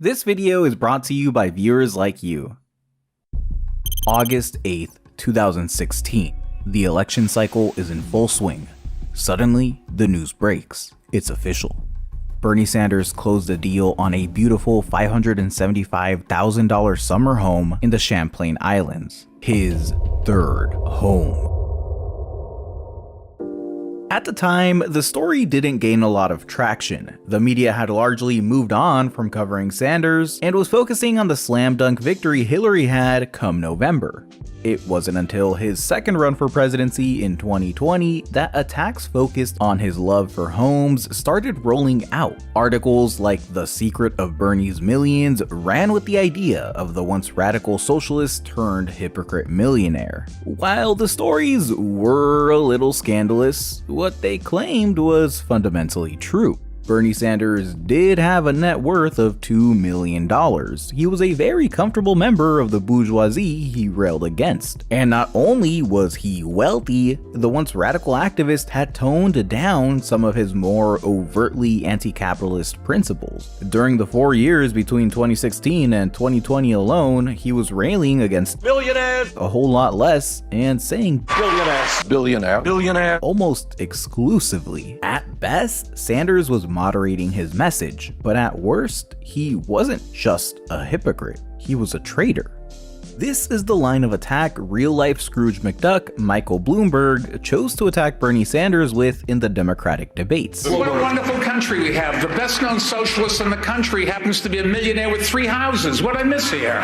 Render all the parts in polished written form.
This video is brought to you by viewers like you. August 8th, 2016. The election cycle is in full swing. Suddenly, the news breaks. It's official. Bernie Sanders closed a deal on a beautiful $575,000 summer home in the Champlain Islands, his third home. At the time, the story didn't gain a lot of traction. The media had largely moved on from covering Sanders and was focusing on the slam dunk victory Hillary had come November. It wasn't until his second run for presidency in 2020 that attacks focused on his love for homes started rolling out. Articles like The Secret of Bernie's Millions ran with the idea of the once radical socialist turned hypocrite millionaire. While the stories were a little scandalous, what they claimed was fundamentally true. Bernie Sanders did have a net worth of $2 million. He was a very comfortable member of the bourgeoisie he railed against. And not only was he wealthy, the once radical activist had toned down some of his more overtly anti-capitalist principles. During the 4 years between 2016 and 2020 alone, he was railing against billionaires a whole lot less and saying billionaire almost exclusively. At best, Sanders was moderating his message, but at worst, he wasn't just a hypocrite, he was a traitor. This is the line of attack real-life Scrooge McDuck, Michael Bloomberg, chose to attack Bernie Sanders with in the Democratic debates. What a wonderful country we have. The best-known socialist in the country happens to be a millionaire with 3 houses. What I miss here?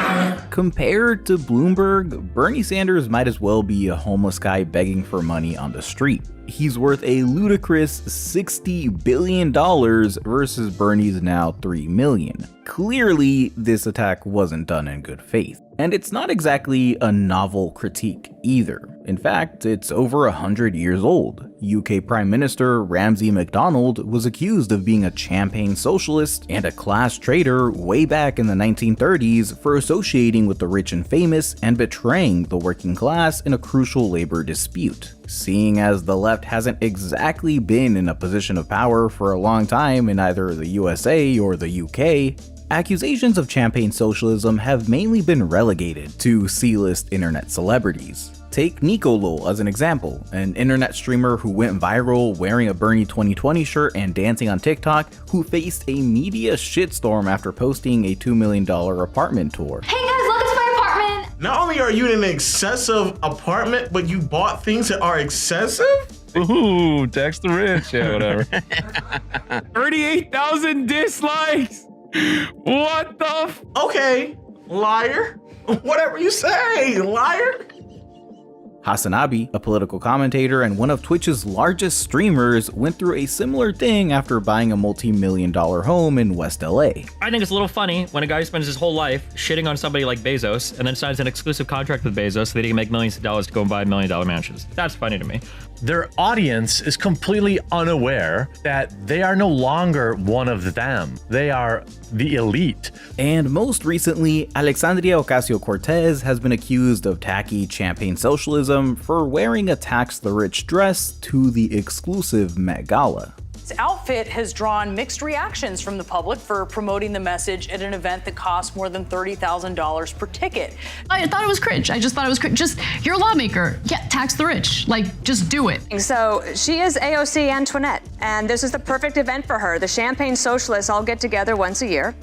Compared to Bloomberg, Bernie Sanders might as well be a homeless guy begging for money on the street. He's worth a ludicrous $60 billion versus Bernie's now $3 million. Clearly, this attack wasn't done in good faith. And it's not exactly a novel critique either. In fact, it's over 100 years old. UK Prime Minister Ramsay MacDonald was accused of being a champagne socialist and a class traitor way back in the 1930s for associating with the rich and famous and betraying the working class in a crucial labor dispute. Seeing as the left hasn't exactly been in a position of power for a long time in either the USA or the UK, accusations of champagne socialism have mainly been relegated to C-list internet celebrities. Take Nicolol as an example, an internet streamer who went viral wearing a Bernie 2020 shirt and dancing on TikTok, who faced a media shitstorm after posting a $2 million apartment tour. Hey guys, look, it's my apartment! Not only are you in an excessive apartment, but you bought things that are excessive? Ooh, tax the rich, yeah, whatever. 38,000 dislikes! What the f— Okay, liar. Whatever you say, liar. Hasanabi, a political commentator and one of Twitch's largest streamers, went through a similar thing after buying a multi-million-dollar home in West LA. I think it's a little funny when a guy spends his whole life shitting on somebody like Bezos and then signs an exclusive contract with Bezos so that he can make millions of dollars to go and buy $1 million mansions. That's funny to me. Their audience is completely unaware that they are no longer one of them. They are the elite. And most recently, Alexandria Ocasio-Cortez has been accused of tacky champagne socialism for wearing a tax-the-rich dress to the exclusive Met Gala. This outfit has drawn mixed reactions from the public for promoting the message at an event that costs more than $30,000 per ticket. I thought it was cringe. I just thought it was cringe. Just, you're a lawmaker. Yeah, tax the rich. Like, just do it. So she is AOC Antoinette, and this is the perfect event for her. The Champagne Socialists all get together once a year.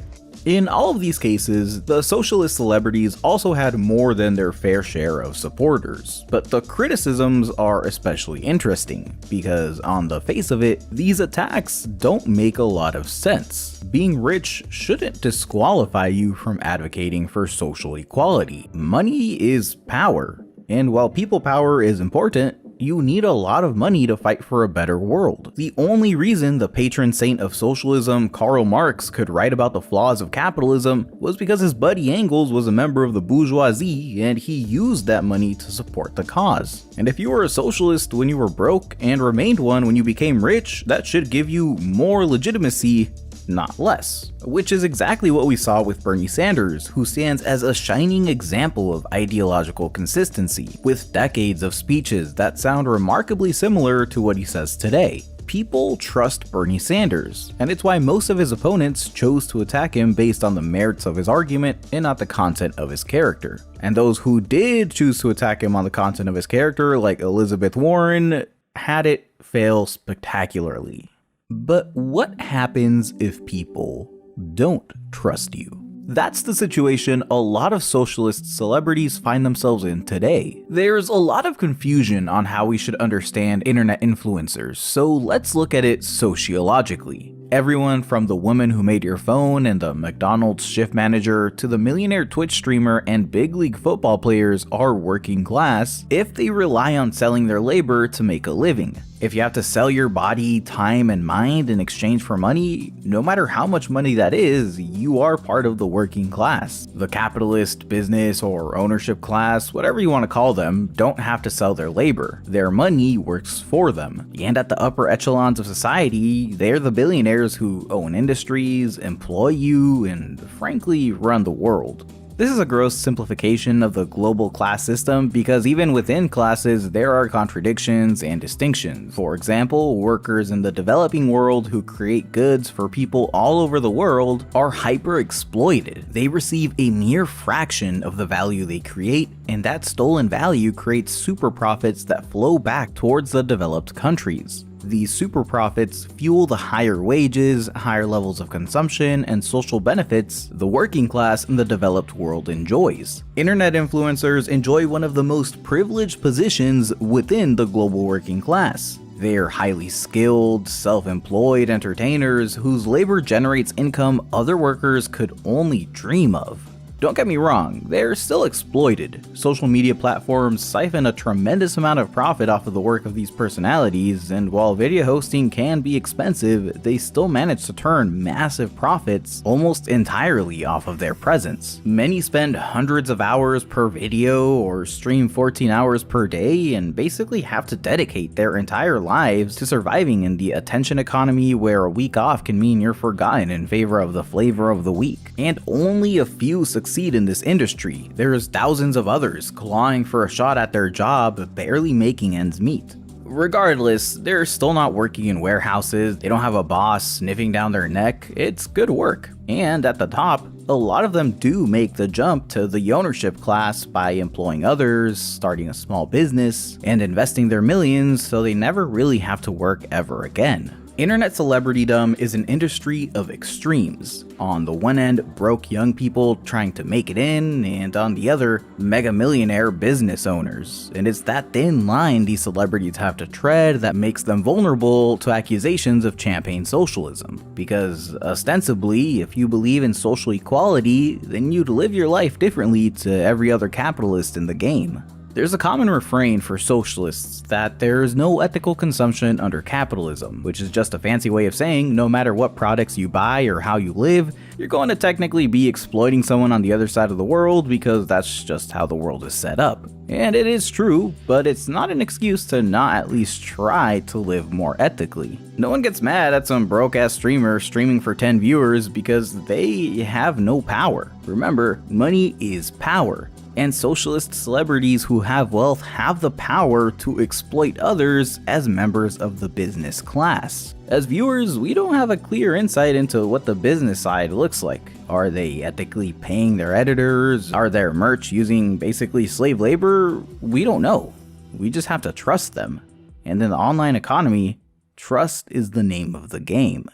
In all of these cases, the socialist celebrities also had more than their fair share of supporters. But the criticisms are especially interesting, because on the face of it, these attacks don't make a lot of sense. Being rich shouldn't disqualify you from advocating for social equality. Money is power, and while people power is important, you need a lot of money to fight for a better world. The only reason the patron saint of socialism, Karl Marx, could write about the flaws of capitalism was because his buddy Engels was a member of the bourgeoisie and he used that money to support the cause. And if you were a socialist when you were broke and remained one when you became rich, that should give you more legitimacy, not less. Which is exactly what we saw with Bernie Sanders, who stands as a shining example of ideological consistency, with decades of speeches that sound remarkably similar to what he says today. people trust Bernie Sanders, and it's why most of his opponents chose to attack him based on the merits of his argument and not the content of his character. And those who did choose to attack him on the content of his character, like Elizabeth Warren, had it fail spectacularly. But what happens if people don't trust you? That's the situation a lot of socialist celebrities find themselves in today. There's a lot of confusion on how we should understand internet influencers, so let's look at it sociologically. Everyone from the woman who made your phone and the McDonald's shift manager to the millionaire Twitch streamer and big league football players are working class if they rely on selling their labor to make a living. If you have to sell your body, time, and mind in exchange for money, no matter how much money that is, you are part of the working class. The capitalist, business, or ownership class, whatever you want to call them, don't have to sell their labor. Their money works for them. And at the upper echelons of society, they're the billionaires who own industries, employ you, and frankly, run the world. This is a gross simplification of the global class system because even within classes, there are contradictions and distinctions. For example, workers in the developing world who create goods for people all over the world are hyper-exploited. They receive a mere fraction of the value they create, and that stolen value creates super profits that flow back towards the developed countries. These super profits fuel the higher wages, higher levels of consumption, and social benefits the working class in the developed world enjoys. Internet influencers enjoy one of the most privileged positions within the global working class. They're highly skilled, self-employed entertainers whose labor generates income other workers could only dream of. Don't get me wrong, they're still exploited. Social media platforms siphon a tremendous amount of profit off of the work of these personalities, and while video hosting can be expensive, they still manage to turn massive profits almost entirely off of their presence. Many spend hundreds of hours per video or stream 14 hours per day and basically have to dedicate their entire lives to surviving in the attention economy where a week off can mean you're forgotten in favor of the flavor of the week. And only a few succeed in this industry. There's thousands of others clawing for a shot at their job, barely making ends meet. Regardless, they're still not working in warehouses, they don't have a boss sniffing down their neck, it's good work. And at the top, a lot of them do make the jump to the ownership class by employing others, starting a small business, and investing their millions so they never really have to work ever again. Internet celebritydom is an industry of extremes. On the one end, broke young people trying to make it in, and on the other, mega millionaire business owners. And it's that thin line these celebrities have to tread that makes them vulnerable to accusations of champagne socialism. Because ostensibly, if you believe in social equality, then you'd live your life differently to every other capitalist in the game. There's a common refrain for socialists that there is no ethical consumption under capitalism, which is just a fancy way of saying no matter what products you buy or how you live, you're going to technically be exploiting someone on the other side of the world because that's just how the world is set up. And it is true, but it's not an excuse to not at least try to live more ethically. No one gets mad at some broke-ass streamer streaming for 10 viewers because they have no power. Remember, money is power. And socialist celebrities who have wealth have the power to exploit others as members of the business class. As viewers, we don't have a clear insight into what the business side looks like. Are they ethically paying their editors? Are their merch using basically slave labor? We don't know. We just have to trust them. And in the online economy, trust is the name of the game.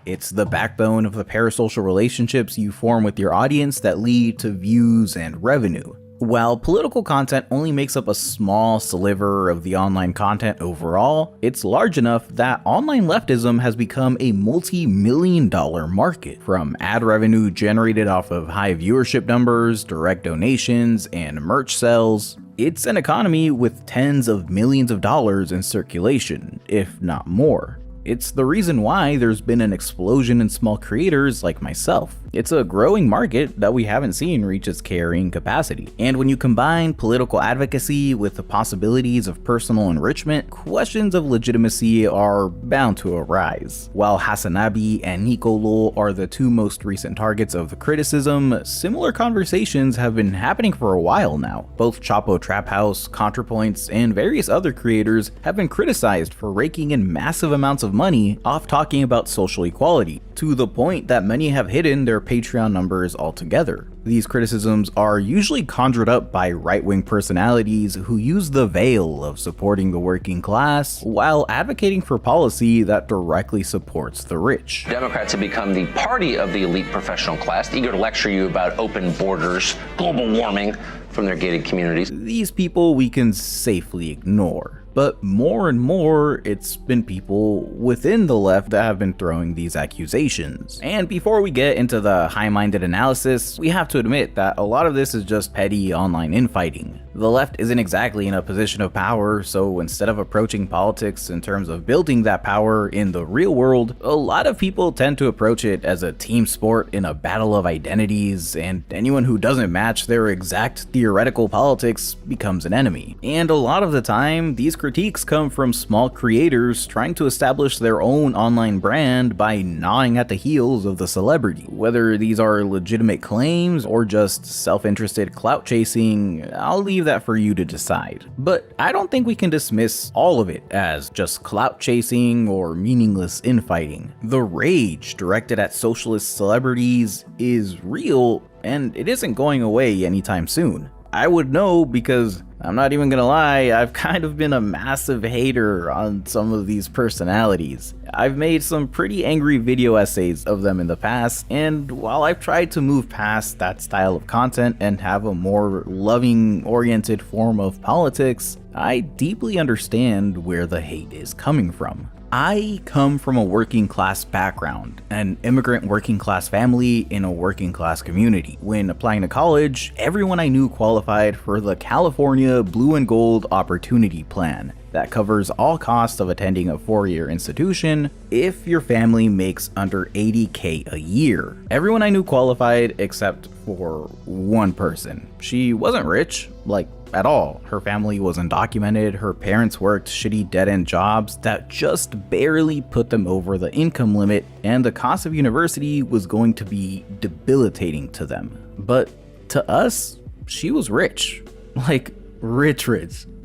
It's the backbone of the parasocial relationships you form with your audience that lead to views and revenue. While political content only makes up a small sliver of the online content overall, it's large enough that online leftism has become a multi-million-dollar market. From ad revenue generated off of high viewership numbers, direct donations, and merch sales, it's an economy with tens of millions of dollars in circulation, if not more. It's the reason why there's been an explosion in small creators like myself. It's a growing market that we haven't seen reach its carrying capacity. And when you combine political advocacy with the possibilities of personal enrichment, questions of legitimacy are bound to arise. While Hasanabi and Nicolo are the two most recent targets of the criticism, similar conversations have been happening for a while now. Both Chapo Trap House, ContraPoints, and various other creators have been criticized for raking in massive amounts of money off talking about social equality, to the point that many have hidden their Patreon numbers altogether. These criticisms are usually conjured up by right-wing personalities who use the veil of supporting the working class while advocating for policy that directly supports the rich. Democrats have become the party of the elite professional class, eager to lecture you about open borders, global warming from their gated communities. These people we can safely ignore. But more and more, it's been people within the left that have been throwing these accusations. And before we get into the high-minded analysis, we have to admit that a lot of this is just petty online infighting. The left isn't exactly in a position of power, so instead of approaching politics in terms of building that power in the real world, a lot of people tend to approach it as a team sport in a battle of identities, and anyone who doesn't match their exact theoretical politics becomes an enemy. And a lot of the time, these critiques come from small creators trying to establish their own online brand by gnawing at the heels of the celebrity. Whether these are legitimate claims or just self-interested clout chasing, I'll leave that for you to decide. But I don't think we can dismiss all of it as just clout chasing or meaningless infighting. The rage directed at socialist celebrities is real, and it isn't going away anytime soon. I would know because, I'm not even gonna lie, I've kind of been a massive hater on some of these personalities. I've made some pretty angry video essays of them in the past, and while I've tried to move past that style of content and have a more loving-oriented form of politics, I deeply understand where the hate is coming from. I come from a working class background, an immigrant working class family in a working class community. When applying to college, everyone I knew qualified for the California Blue and Gold Opportunity Plan that covers all costs of attending a 4-year institution if your family makes under $80K a year. Everyone I knew qualified except for one person. She wasn't rich, like at all. Her family was undocumented, her parents worked shitty dead-end jobs that just barely put them over the income limit, and the cost of university was going to be debilitating to them. But to us, she was rich. Like, rich.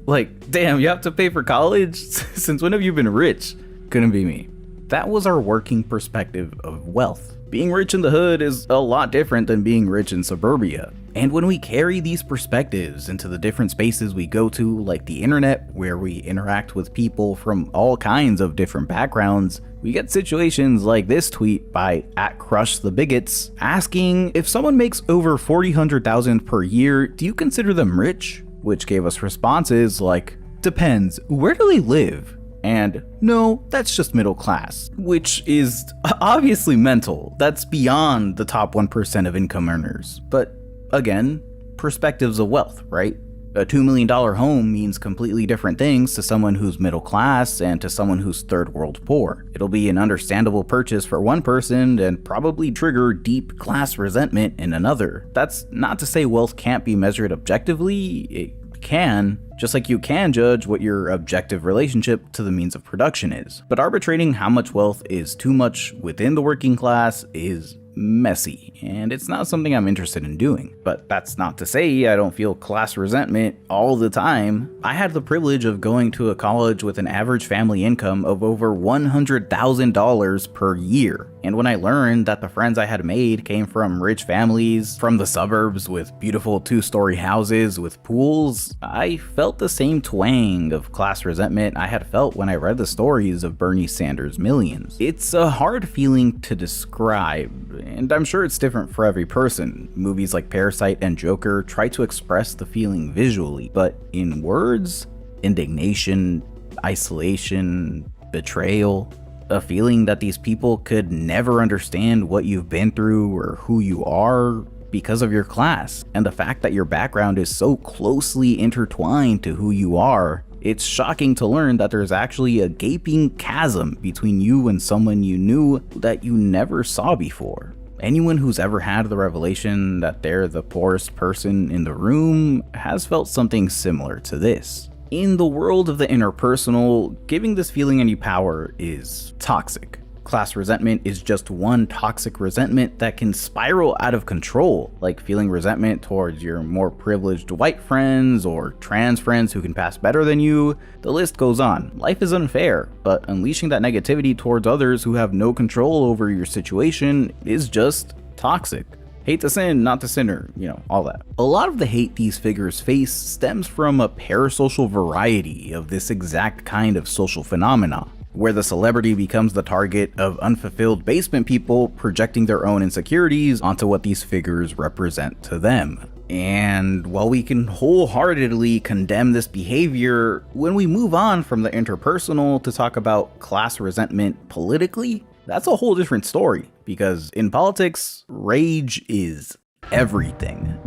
Like, damn, you have to pay for college? Since when have you been rich? Couldn't be me. That was our working perspective of wealth. Being rich in the hood is a lot different than being rich in suburbia. And when we carry these perspectives into the different spaces we go to, like the internet, where we interact with people from all kinds of different backgrounds, we get situations like this tweet by @CrushTheBigots asking, if someone makes over $400,000 per year, do you consider them rich? Which gave us responses like, depends, where do they live? And no, that's just middle class, which is obviously mental. That's beyond the top 1% of income earners. But again, perspectives of wealth, right? A $2 million home means completely different things to someone who's middle class and to someone who's third world poor. It'll be an understandable purchase for one person and probably trigger deep class resentment in another. That's not to say wealth can't be measured objectively. It can, just like you can judge what your objective relationship to the means of production is. But arbitrating how much wealth is too much within the working class is messy, and it's not something I'm interested in doing. But that's not to say I don't feel class resentment all the time. I had the privilege of going to a college with an average family income of over $100,000 per year. And when I learned that the friends I had made came from rich families, from the suburbs with beautiful 2-story houses with pools, I felt the same twang of class resentment I had felt when I read the stories of Bernie Sanders' millions. It's a hard feeling to describe, and I'm sure it's different for every person. Movies like Parasite and Joker try to express the feeling visually, but in words, indignation, isolation, betrayal, a feeling that these people could never understand what you've been through or who you are because of your class, and the fact that your background is so closely intertwined to who you are It's shocking to learn that there's actually a gaping chasm between you and someone you knew that you never saw before. Anyone who's ever had the revelation that they're the poorest person in the room has felt something similar to this. In the world of the interpersonal, giving this feeling any power is toxic. Class resentment is just one toxic resentment that can spiral out of control, like feeling resentment towards your more privileged white friends or trans friends who can pass better than you. The list goes on. Life is unfair, but unleashing that negativity towards others who have no control over your situation is just toxic. Hate the sin, not the sinner, all that. A lot of the hate these figures face stems from a parasocial variety of this exact kind of social phenomena, where the celebrity becomes the target of unfulfilled basement people projecting their own insecurities onto what these figures represent to them. And while we can wholeheartedly condemn this behavior, when we move on from the interpersonal to talk about class resentment politically, that's a whole different story, because in politics, rage is everything.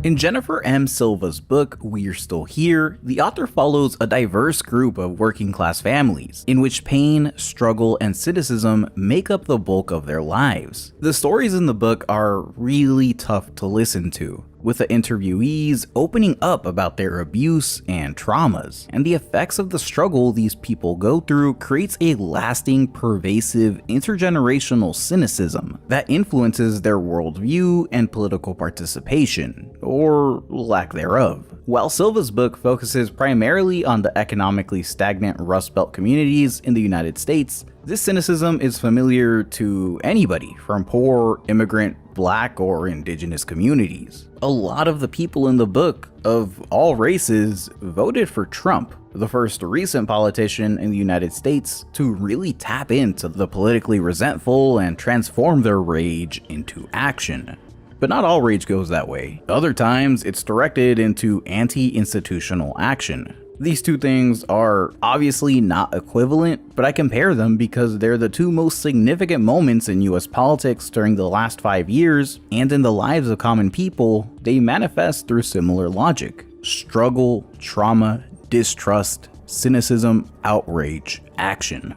In Jennifer M. Silva's book, We're Still Here, the author follows a diverse group of working class families, in which pain, struggle, and cynicism make up the bulk of their lives. The stories in the book are really tough to listen to, with the interviewees opening up about their abuse and traumas, and the effects of the struggle these people go through creates a lasting, pervasive, intergenerational cynicism that influences their worldview and political participation, or lack thereof. While Silva's book focuses primarily on the economically stagnant Rust Belt communities in the United States, this cynicism is familiar to anybody from poor, immigrant, Black, or indigenous communities. A lot of the people in the book, of all races, voted for Trump, the first recent politician in the United States to really tap into the politically resentful and transform their rage into action. But not all rage goes that way. Other times, it's directed into anti-institutional action. These two things are obviously not equivalent, but I compare them because they're the two most significant moments in US politics during the last 5 years, and in the lives of common people, they manifest through similar logic. Struggle, trauma, distrust, cynicism, outrage, action.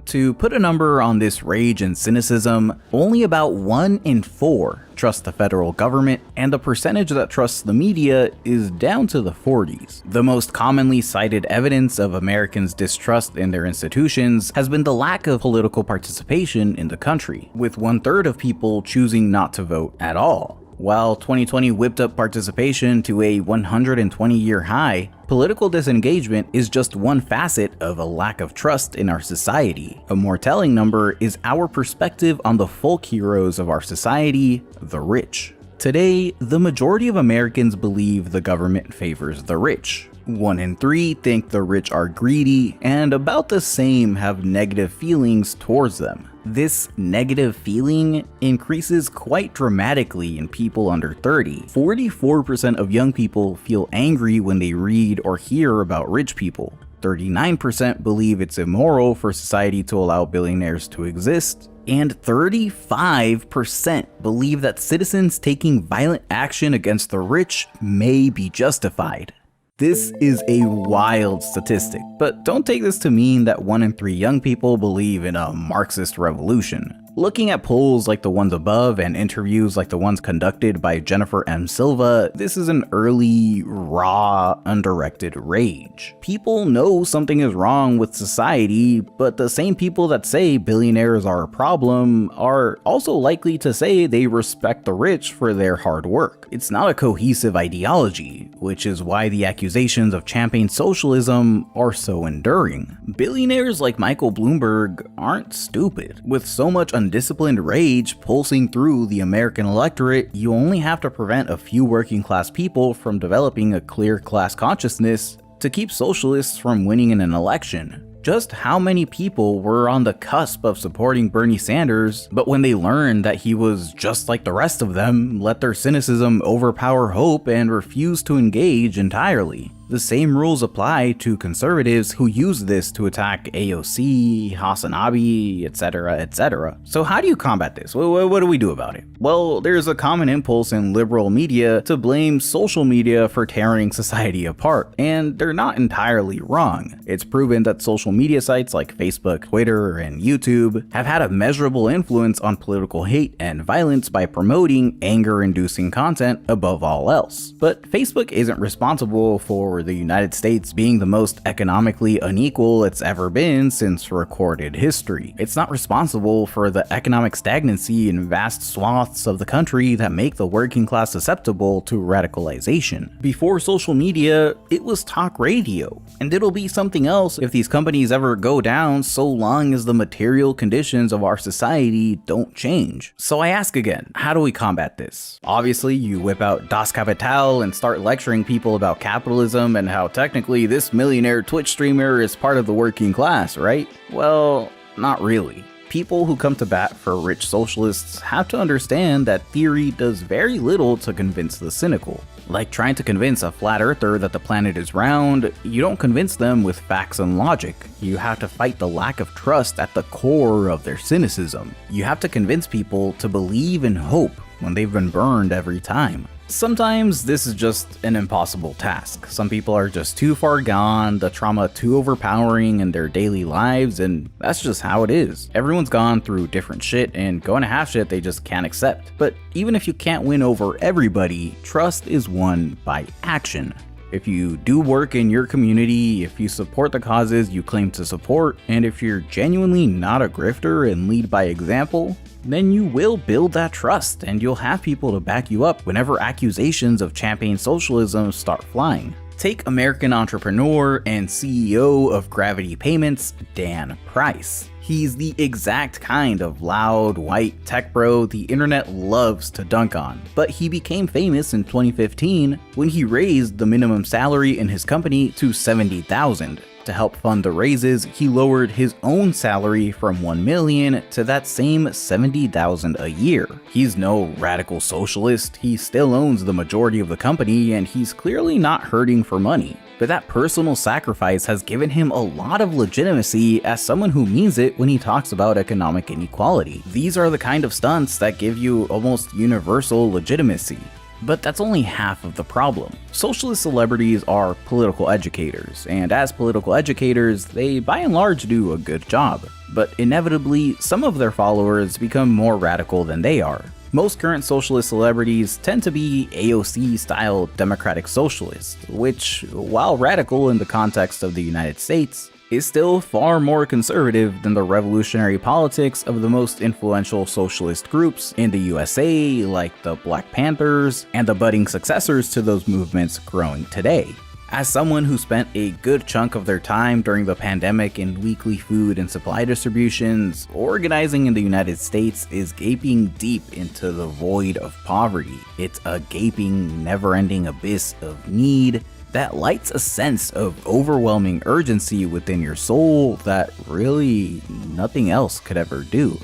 To put a number on this rage and cynicism, only about 1 in 4 trust the federal government, and the percentage that trusts the media is down to the 40s. The most commonly cited evidence of Americans' distrust in their institutions has been the lack of political participation in the country, with 1/3 of people choosing not to vote at all. While 2020 whipped up participation to a 120-year high, political disengagement is just one facet of a lack of trust in our society. A more telling number is our perspective on the folk heroes of our society, the rich. Today, the majority of Americans believe the government favors the rich. 1 in 3 think the rich are greedy, and about the same have negative feelings towards them. This negative feeling increases quite dramatically in people under 30. 44% of young people feel angry when they read or hear about rich people. 39% believe it's immoral for society to allow billionaires to exist. And 35% believe that citizens taking violent action against the rich may be justified. This is a wild statistic, but don't take this to mean that 1 in 3 young people believe in a Marxist revolution. Looking at polls like the ones above and interviews like the ones conducted by Jennifer M. Silva, this is an early, raw, undirected rage. People know something is wrong with society, but the same people that say billionaires are a problem are also likely to say they respect the rich for their hard work. It's not a cohesive ideology, which is why the accusations of champagne socialism are so enduring. Billionaires like Michael Bloomberg aren't stupid. With so much undisciplined rage pulsing through the American electorate, you only have to prevent a few working class people from developing a clear class consciousness to keep socialists from winning in an election. just how many people were on the cusp of supporting Bernie Sanders, but when they learned that he was just like the rest of them, let their cynicism overpower hope and refused to engage entirely. The same rules apply to conservatives who use this to attack AOC, Hasanabi, etc., etc. So how do you combat this? What do we do about it? Well, there's a common impulse in liberal media to blame social media for tearing society apart, and they're not entirely wrong. It's proven that social media sites like Facebook, Twitter, and YouTube have had a measurable influence on political hate and violence by promoting anger-inducing content above all else. But Facebook isn't responsible for the United States being the most economically unequal it's ever been since recorded history. It's not responsible for the economic stagnancy in vast swaths of the country that make the working class susceptible to radicalization. Before social media, it was talk radio, and it'll be something else if these companies ever go down, so long as the material conditions of our society don't change. So I ask again, how do we combat this? Obviously, you whip out Das Kapital and start lecturing people about capitalism and how technically this millionaire Twitch streamer is part of the working class, right? Well, not really. People who come to bat for rich socialists have to understand that theory does very little to convince the cynical. Like trying to convince a flat earther that the planet is round, you don't convince them with facts and logic. You have to fight the lack of trust at the core of their cynicism. You have to convince people to believe in hope when they've been burned every time. Sometimes this is just an impossible task. Some people are just too far gone, the trauma too overpowering in their daily lives, and that's just how it is. Everyone's gone through different shit, and going to have shit they just can't accept. But even if you can't win over everybody, trust is won by action. If you do work in your community, if you support the causes you claim to support, and if you're genuinely not a grifter and lead by example, then you will build that trust and you'll have people to back you up whenever accusations of championing socialism start flying. Take American entrepreneur and CEO of Gravity Payments, Dan Price. He's the exact kind of loud, white tech bro the internet loves to dunk on. But he became famous in 2015 when he raised the minimum salary in his company to $70,000. To help fund the raises, he lowered his own salary from $1 million to that same $70,000 a year. He's no radical socialist, he still owns the majority of the company, and he's clearly not hurting for money. But that personal sacrifice has given him a lot of legitimacy as someone who means it when he talks about economic inequality. These are the kind of stunts that give you almost universal legitimacy. But that's only half of the problem. Socialist celebrities are political educators, and as political educators, they by and large do a good job. But inevitably, some of their followers become more radical than they are. Most current socialist celebrities tend to be AOC-style democratic socialists, which, while radical in the context of the United States, is still far more conservative than the revolutionary politics of the most influential socialist groups in the USA, like the Black Panthers, and the budding successors to those movements growing today. As someone who spent a good chunk of their time during the pandemic in weekly food and supply distributions, organizing in the United States is gaping deep into the void of poverty. It's a gaping, never-ending abyss of need that lights a sense of overwhelming urgency within your soul that really nothing else could ever do.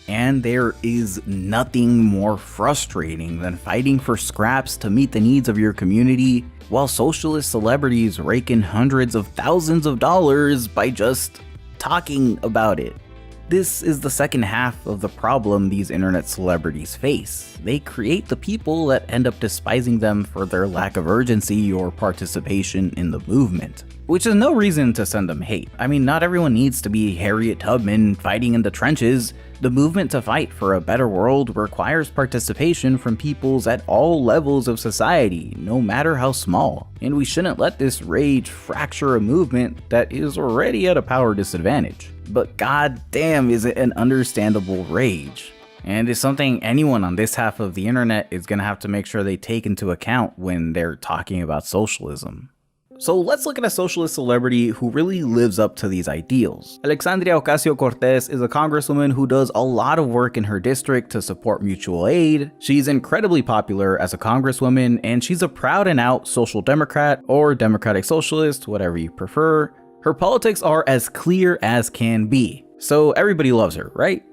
And there is nothing more frustrating than fighting for scraps to meet the needs of your community while socialist celebrities rake in hundreds of thousands of dollars by just talking about it. This is the second half of the problem these internet celebrities face. They create the people that end up despising them for their lack of urgency or participation in the movement. Which is no reason to send them hate. I mean, not everyone needs to be Harriet Tubman fighting in the trenches. The movement to fight for a better world requires participation from peoples at all levels of society, no matter how small. And we shouldn't let this rage fracture a movement that is already at a power disadvantage. But goddamn, is it an understandable rage. And it's something anyone on this half of the internet is gonna have to make sure they take into account when they're talking about socialism. So let's look at a socialist celebrity who really lives up to these ideals. Alexandria Ocasio-Cortez is a congresswoman who does a lot of work in her district to support mutual aid. She's incredibly popular as a congresswoman, and she's a proud and out social democrat or democratic socialist, whatever you prefer. Her politics are as clear as can be, so everybody loves her, right?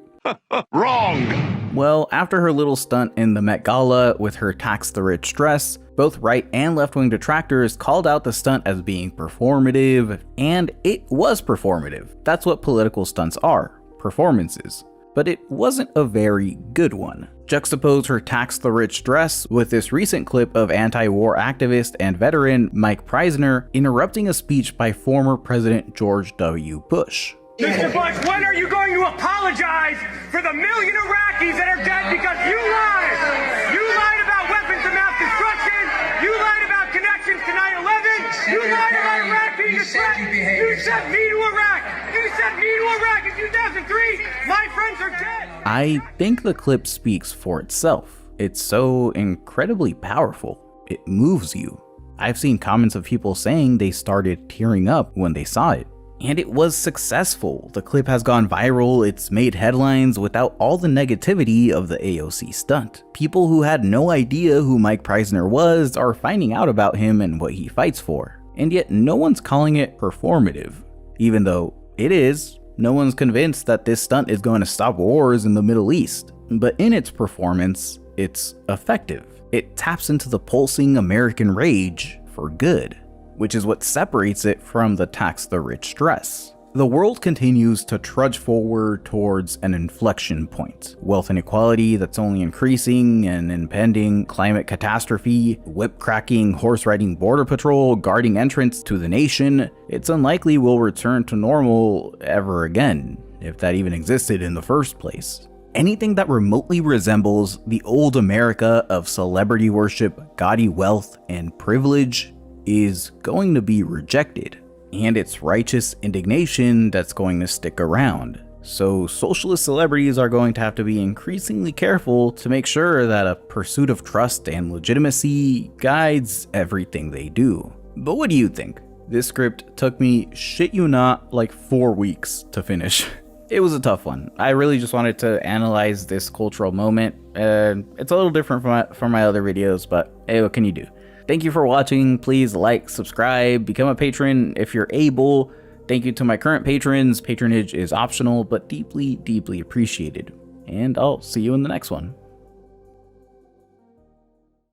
Wrong! Well, after her little stunt in the Met Gala with her tax the rich dress, both right and left-wing detractors called out the stunt as being performative, and it was performative. That's what political stunts are, performances. But it wasn't a very good one. Juxtapose her tax the rich dress with this recent clip of anti-war activist and veteran Mike Prisner interrupting a speech by former President George W. Bush. Mr. Bush, when are you going to apologize for the million Iraqis that are dead because you lied? You lied about weapons of mass destruction. You lied about connections to 9/11. You lied about Iraq being a threat. You sent me to Iraq. You sent me to Iraq in 2003. My friends are dead. I think the clip speaks for itself. It's so incredibly powerful. It moves you. I've seen comments of people saying they started tearing up when they saw it. And it was successful. The clip has gone viral, it's made headlines without all the negativity of the AOC stunt. People who had no idea who Mike Prisner was are finding out about him and what he fights for. And yet no one's calling it performative. Even though it is, no one's convinced that this stunt is going to stop wars in the Middle East. But in its performance, it's effective. It taps into the pulsing American rage for good, which is what separates it from the tax the rich dress. The world continues to trudge forward towards an inflection point. Wealth inequality that's only increasing, an impending climate catastrophe, whip-cracking, horse-riding border patrol guarding entrance to the nation. It's unlikely we'll return to normal ever again, if that even existed in the first place. Anything that remotely resembles the old America of celebrity worship, gaudy wealth, and privilege is going to be rejected, and it's righteous indignation that's going to stick around. So socialist celebrities are going to have to be increasingly careful to make sure that a pursuit of trust and legitimacy guides everything they do. But what do you think? This script took me, shit you not, like 4 weeks to finish. It was a tough one. I really just wanted to analyze this cultural moment. It's a little different from my other videos, but hey, what can you do? Thank you for watching. Please like, subscribe, become a patron if you're able. Thank you to my current patrons. Patronage is optional, but deeply, deeply appreciated. And I'll see you in the next one.